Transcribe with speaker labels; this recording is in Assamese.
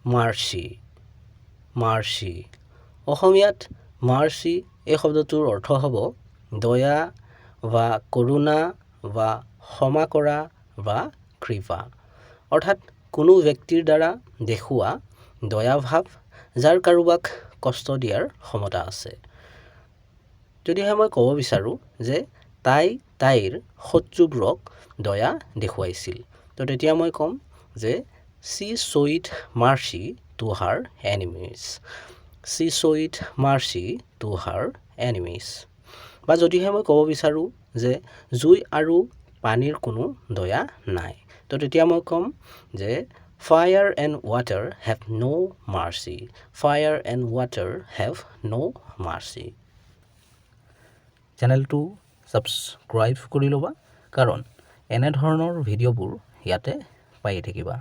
Speaker 1: মাৰ্চি মাৰ্চি অসমীয়াত মাৰ্চি এই শব্দটোৰ অৰ্থ হ'ব দয়া বা কৰুণা বা ক্ষমা কৰা বা কৃপা অৰ্থাৎ কোনো ব্যক্তিৰ দ্বাৰা দেখুওৱা দয়াভাৱ যাৰ কাৰোবাক কষ্ট দিয়াৰ ক্ষমতা আছে যদিহে মই ক'ব বিচাৰোঁ যে তাইৰ শত্ৰুবোৰক দয়া দেখুৱাইছিল তো তেতিয়া মই ক'ম যে she showed mercy to her enemies she showed mercy to her enemies বা যদিহে মই ক'ব বিচাৰোঁ যে জুই আৰু পানীৰ কোনো দয়া নাই তো তেতিয়া মই ক'ম যে fire and water have no mercy fire and water have no mercy চেনেলটো ছাবস্ক্ৰাইব কৰি ল'বা কাৰণ এনেধৰণৰ ভিডিঅ'বোৰ ইয়াতে পাই থাকিবা